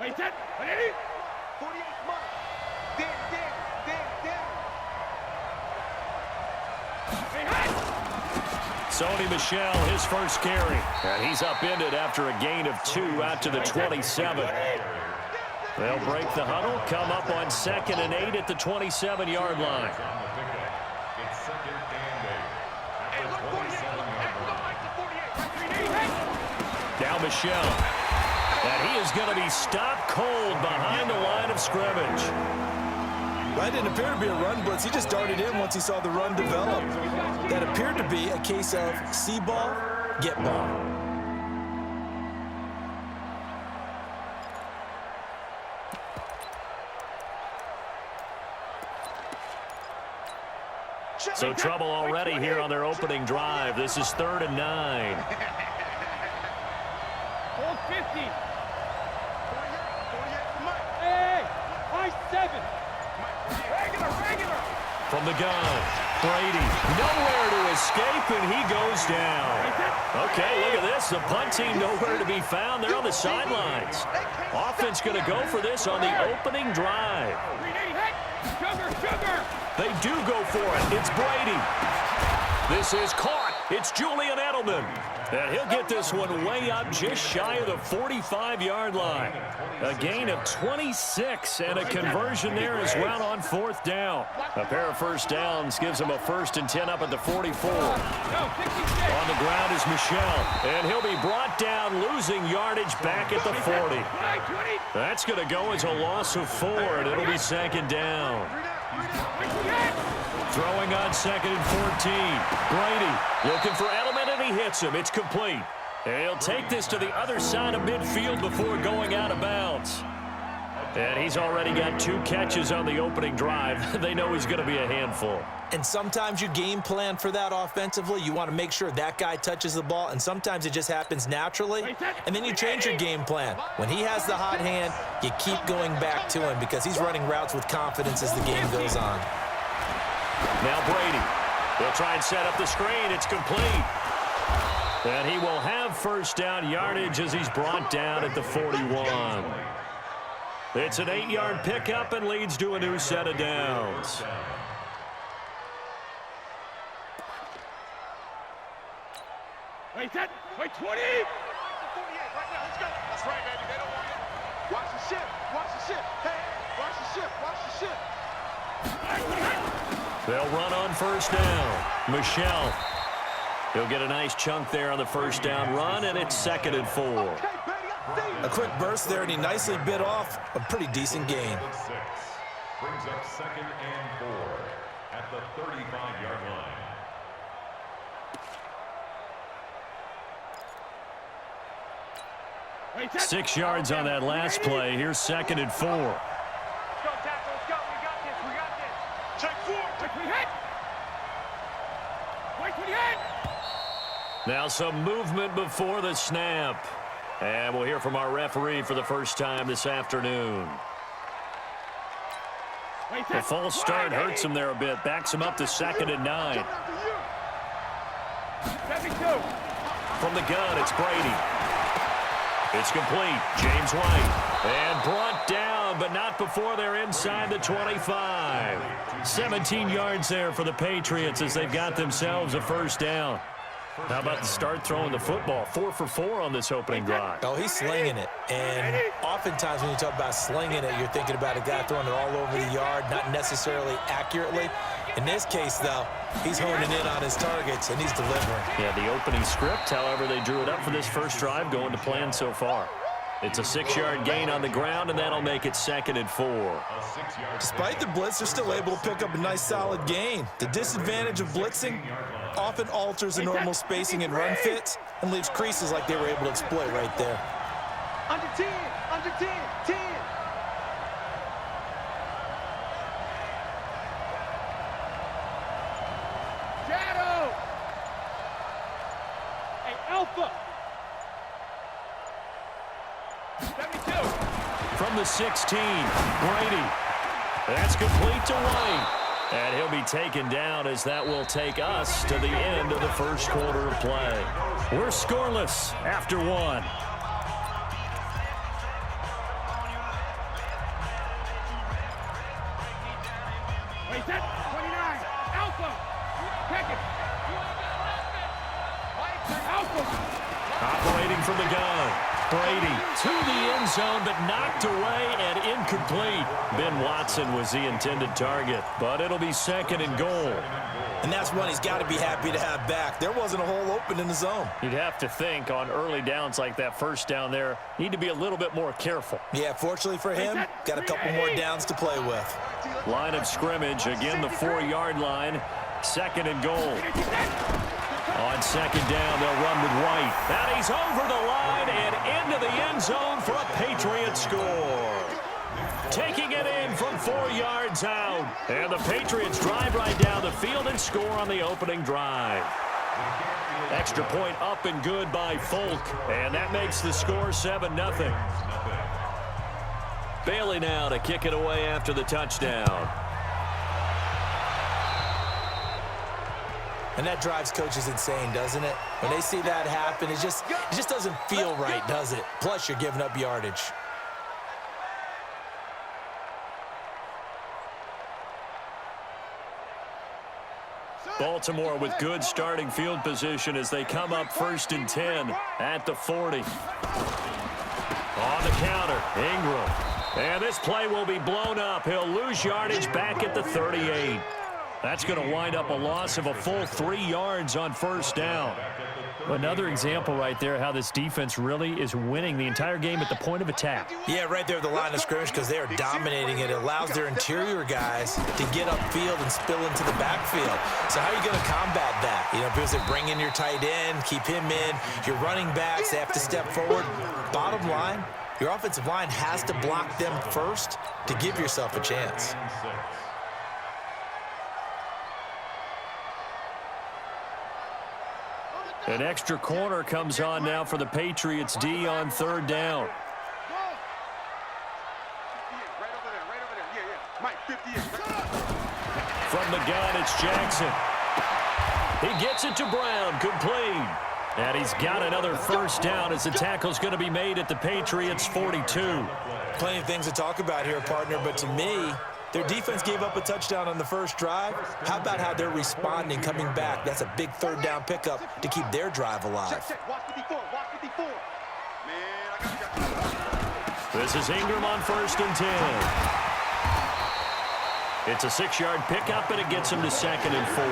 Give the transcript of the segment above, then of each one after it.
Wait, set, ready? 48 mark. There. Sony Michel, his first carry. And he's upended after a gain of 2 out to the 27. They'll break the huddle, come up on 2nd and 8 at the 27-yard line. Now Michel. And he is going to be stopped cold behind the line of scrimmage. That didn't appear to be a run blitz. He just darted in once he saw the run develop. That appeared to be a case of see ball, get ball. So trouble already here on their opening drive. This is 3rd and 9. Hold 50. Hey, high 7. Regular. From the gun, Brady, nowhere to escape, and he goes down. Okay, look at this. The punt team nowhere to be found. They're on the sidelines. Offense going to go for this on the opening drive. Sugar. They do go for it. It's Brady. This is caught. It's Julian Edelman. And he'll get this one way up just shy of the 45-yard line. A gain of 26 and a conversion there as well on 4th down. A pair of first downs gives him a 1st and 10 up at the 44. On the ground is Michel. And he'll be brought down, losing yardage back at the 40. That's going to go as a loss of 4, and it'll be 2nd down. Throwing on 2nd and 14. Brady looking for Edelman, and he hits him. It's complete. And he'll take this to the other side of midfield before going out of bounds. And he's already got 2 catches on the opening drive. They know he's going to be a handful. And sometimes you game plan for that offensively. You want to make sure that guy touches the ball, and sometimes it just happens naturally. And then you change your game plan. When he has the hot hand, you keep going back to him because he's running routes with confidence as the game goes on. Now Brady. He'll try and set up the screen. It's complete. And he will have 1st down yardage as he's brought down at the 41. It's an 8-yard pickup and leads to a new set of downs. Wait, 20. Right now, let's go. That's right, baby. They don't want it. Watch the ship. Hey, watch the ship. They'll run on 1st down. Michel. He'll get a nice chunk there on the 1st down run, and it's 2nd and 4. A quick burst there, and he nicely bit off a pretty decent gain. Brings up 2nd and 4 at the 35-yard line. 6 yards on that last play. Here's 2nd and 4. Let's go, tackle. Let's go. We got this. Check 4. Wait, Now some movement before the snap. And we'll hear from our referee for the first time this afternoon. The false start hurts him there a bit. Backs him up to 2nd and 9. 72. From the gun, it's Brady. It's complete. James White. And brought down, but not before they're inside the 25. 17 yards there for the Patriots as they've got themselves a 1st down. How about the start throwing the football? 4 for 4 on this opening drive. Oh, he's slinging it. And oftentimes when you talk about slinging it, you're thinking about a guy throwing it all over the yard, not necessarily accurately. In this case, though, he's honing in on his targets, and he's delivering. Yeah, the opening script, however, they drew it up for this first drive, going to plan so far. It's a 6-yard gain on the ground, and that'll make it 2nd and 4. Despite the blitz, they're still able to pick up a nice, solid gain. The disadvantage of blitzing often alters the normal spacing and run fits and leaves creases like they were able to exploit right there. Under 10. Shadow. Hey, Alpha. 72. From the 16, Brady. That's complete to White. And he'll be taken down as that will take us to the end of the first quarter of play. We're scoreless after 1. Brady to the end zone, but knocked away and incomplete. Ben Watson was the intended target, but it'll be 2nd and goal. And that's one he's got to be happy to have back. There wasn't a hole open in the zone. You'd have to think on early downs like that first down there, need to be a little bit more careful. Yeah, fortunately for him, got a couple more downs to play with. Line of scrimmage, again the 4-yard line, 2nd and goal. On 2nd down, they'll run with White. And he's over the line and into the end zone for a Patriot score. Taking it in from 4 yards out. And the Patriots drive right down the field and score on the opening drive. Extra point up and good by Folk. And that makes the score 7-0. Bailey now to kick it away after the touchdown. And that drives coaches insane, doesn't it? When they see that happen, it just doesn't feel right, does it? Plus, you're giving up yardage. Baltimore with good starting field position as they come up 1st and 10 at the 40. On the counter, Ingram. And this play will be blown up. He'll lose yardage back at the 38. That's going to wind up a loss of a full 3 yards on 1st down. Another example right there how this defense really is winning the entire game at the point of attack. Yeah, right there at the line of scrimmage because they are dominating it. It allows their interior guys to get upfield and spill into the backfield. So how are you going to combat that? You know, because they bring in your tight end, keep him in. Your running backs, they have to step forward. Bottom line, your offensive line has to block them first to give yourself a chance. An extra corner comes on now for the Patriots D on 3rd down. From the gun, it's Jackson. He gets it to Brown, complete. And he's got another 1st down as the tackle's going to be made at the Patriots 42. Plenty of things to talk about here, partner, but to me, their defense gave up a touchdown on the first drive. How about how they're responding, coming back? That's a big 3rd down pickup to keep their drive alive. This is Ingram on 1st and 10. It's a 6-yard pickup, and it gets him to 2nd and 4.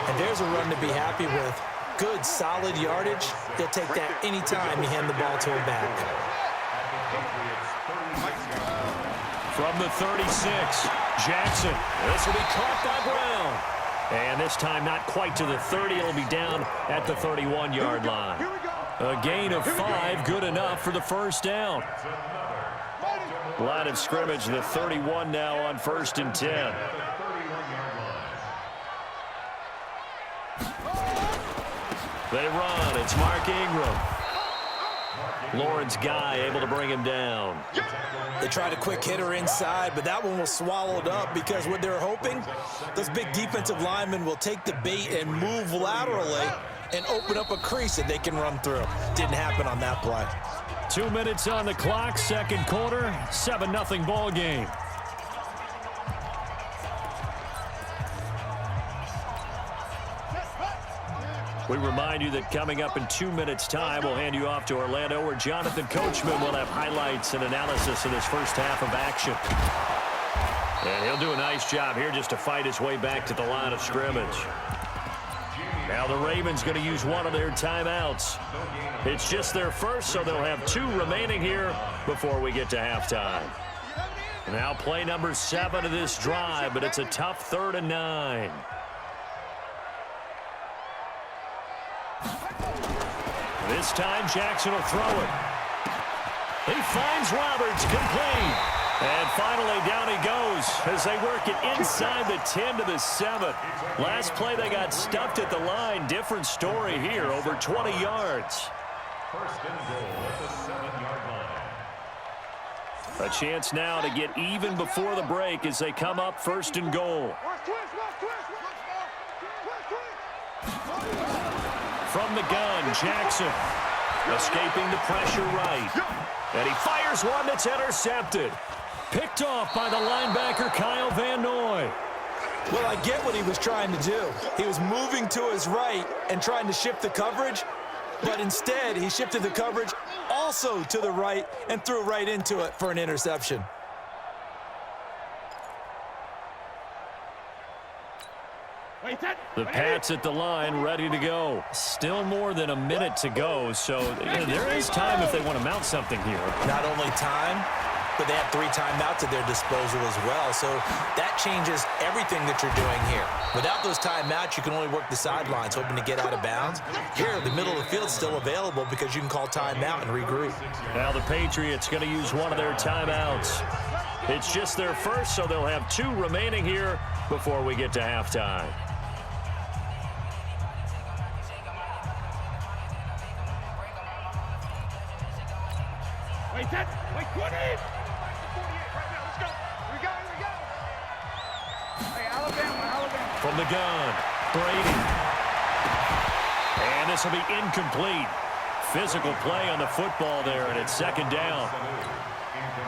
And there's a run to be happy with. Good, solid yardage. They'll take that any time you hand the ball to a back. From the 36, Jackson. This will be caught by Brown. And this time not quite to the 30. It'll be down at the 31-yard line. A gain of 5, good enough for the 1st down. Line of scrimmage, the 31 now on 1st and 10. They run. It's Mark Ingram. Lawrence Guy able to bring him down. They tried a quick hitter inside, but that one was swallowed up because what they're hoping, those big defensive linemen will take the bait and move laterally and open up a crease that they can run through. Didn't happen on that play. 2 minutes on the clock, 2nd quarter, 7-0 ball game. We remind you that coming up in 2 minutes' time, we'll hand you off to Orlando, where Jonathan Coachman will have highlights and analysis of this first half of action. And he'll do a nice job here just to fight his way back to the line of scrimmage. Now the Ravens going to use one of their timeouts. It's just their first, so they'll have 2 remaining here before we get to halftime. Now play number 7 of this drive, but it's a tough 3rd and 9. This time, Jackson will throw it. He finds Roberts, complete. And finally, down he goes as they work it inside the 10 to the 7. Last play, they got stuffed at the line. Different story here, over 20 yards. 1st and goal at the 7-yard line. A chance now to get even before the break as they come up 1st and goal. From the gun, Jackson escaping the pressure right. And he fires one that's intercepted. Picked off by the linebacker, Kyle Van Noy. Well, I get what he was trying to do. He was moving to his right and trying to shift the coverage. But instead, he shifted the coverage also to the right and threw right into it for an interception. The Pats at the line, ready to go. Still more than a minute to go, so there is time if they want to mount something here. Not only time, but they have 3 timeouts at their disposal as well, so that changes everything that you're doing here. Without those timeouts, you can only work the sidelines, hoping to get out of bounds. Here, the middle of the field's still available because you can call timeout and regroup. Now the Patriots going to use one of their timeouts. It's just their first, so they'll have 2 remaining here before we get to halftime. Wait, 20! 48 right now, let's go! We go! Hey, Alabama. From the gun, Brady. And this will be incomplete. Physical play on the football there, and it's second down.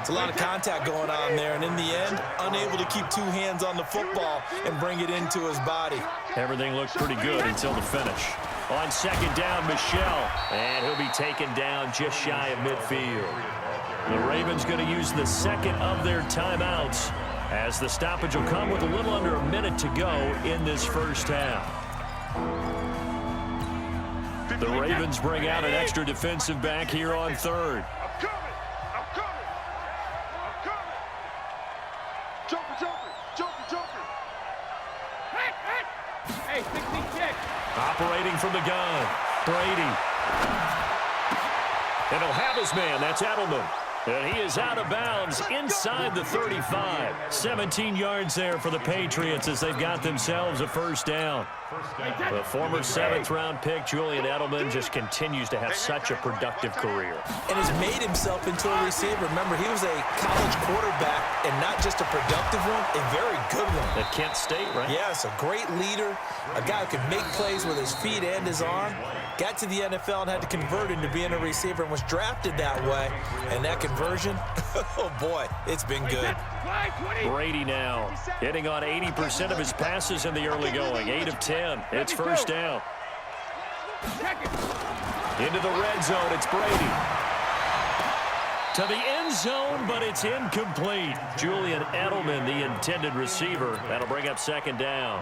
It's a lot of contact going on there, and in the end, unable to keep 2 hands on the football and bring it into his body. Everything looked pretty good until the finish. On second down, Michelle, and he'll be taken down just shy of midfield. The Ravens going to use the second of their timeouts as the stoppage will come with a little under a minute to go in this first half. The Ravens bring out an extra defensive back here on third. I'm coming. Jumper. Hey, 66! Operating from the gun, Brady. And he'll have his man, that's Edelman. And he is out of bounds inside the 35. 17 yards there for the Patriots as they've got themselves a first down. The former 7th-round pick, Julian Edelman, just continues to have such a productive career. And has made himself into a receiver. Remember, he was a college quarterback, and not just a productive one, a very good one. At Kent State, right? Yes, a great leader, a guy who could make plays with his feet and his arm. Got to the NFL and had to convert into being a receiver and was drafted that way. And that conversion, oh boy, it's been good. Brady now hitting on 80% of his passes in the early going. 8 of 10. It's first down. Into the red zone, it's Brady. To the end zone, but it's incomplete. Julian Edelman, the intended receiver. That'll bring up second down.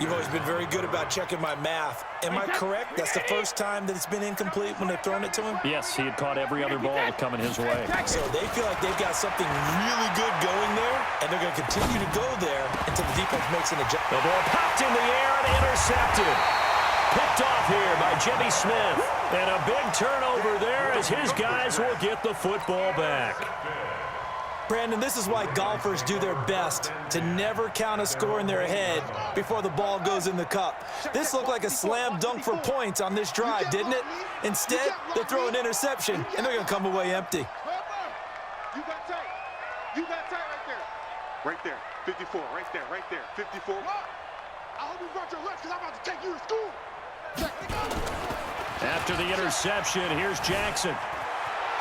You've always been very good about checking my math. Am I correct? That's the first time that it's been incomplete when they've thrown it to him? Yes, he had caught every other ball coming his way. So they feel like they've got something really good going there, and they're going to continue to go there until the defense makes an adjustment. The ball popped in the air and intercepted. Picked off here by Jimmy Smith. And a big turnover there as his guys will get the football back. Brandon, this is why golfers do their best to never count a score in their head before the ball goes in the cup. This looked like a slam dunk for points on this drive, didn't it? Instead, they throw an interception, and they're going to come away empty. You got tight right there. Right there. 54. Right there. 54. I hope you brought your lunch because I'm about to take you to school. After the interception, here's Jackson.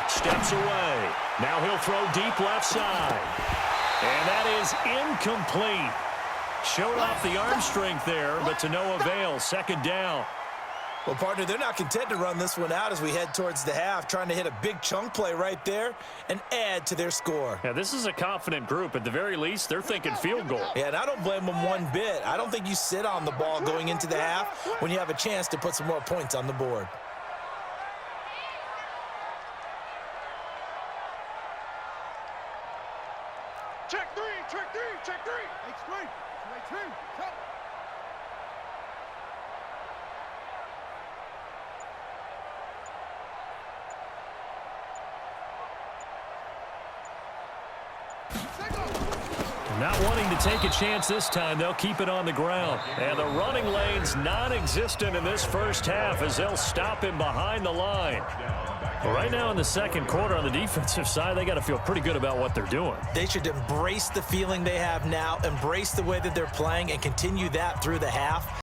Steps away. Now he'll throw deep left side. And that is incomplete. Showed off the arm strength there, but to no avail. Second down. Well, partner, they're not content to run this one out as we head towards the half, trying to hit a big chunk play right there and add to their score. Yeah, this is a confident group. At the very least, they're thinking field goal. Yeah, and I don't blame them one bit. I don't think you sit on the ball going into the half when you have a chance to put some more points on the board. Check three. Not wanting to take a chance this time, they'll keep it on the ground. And the running lane's non-existent in this first half as they'll stop him behind the line. But right now in the second quarter on the defensive side, they got to feel pretty good about what they're doing. They should embrace the feeling they have now, embrace the way that they're playing, and continue that through the half.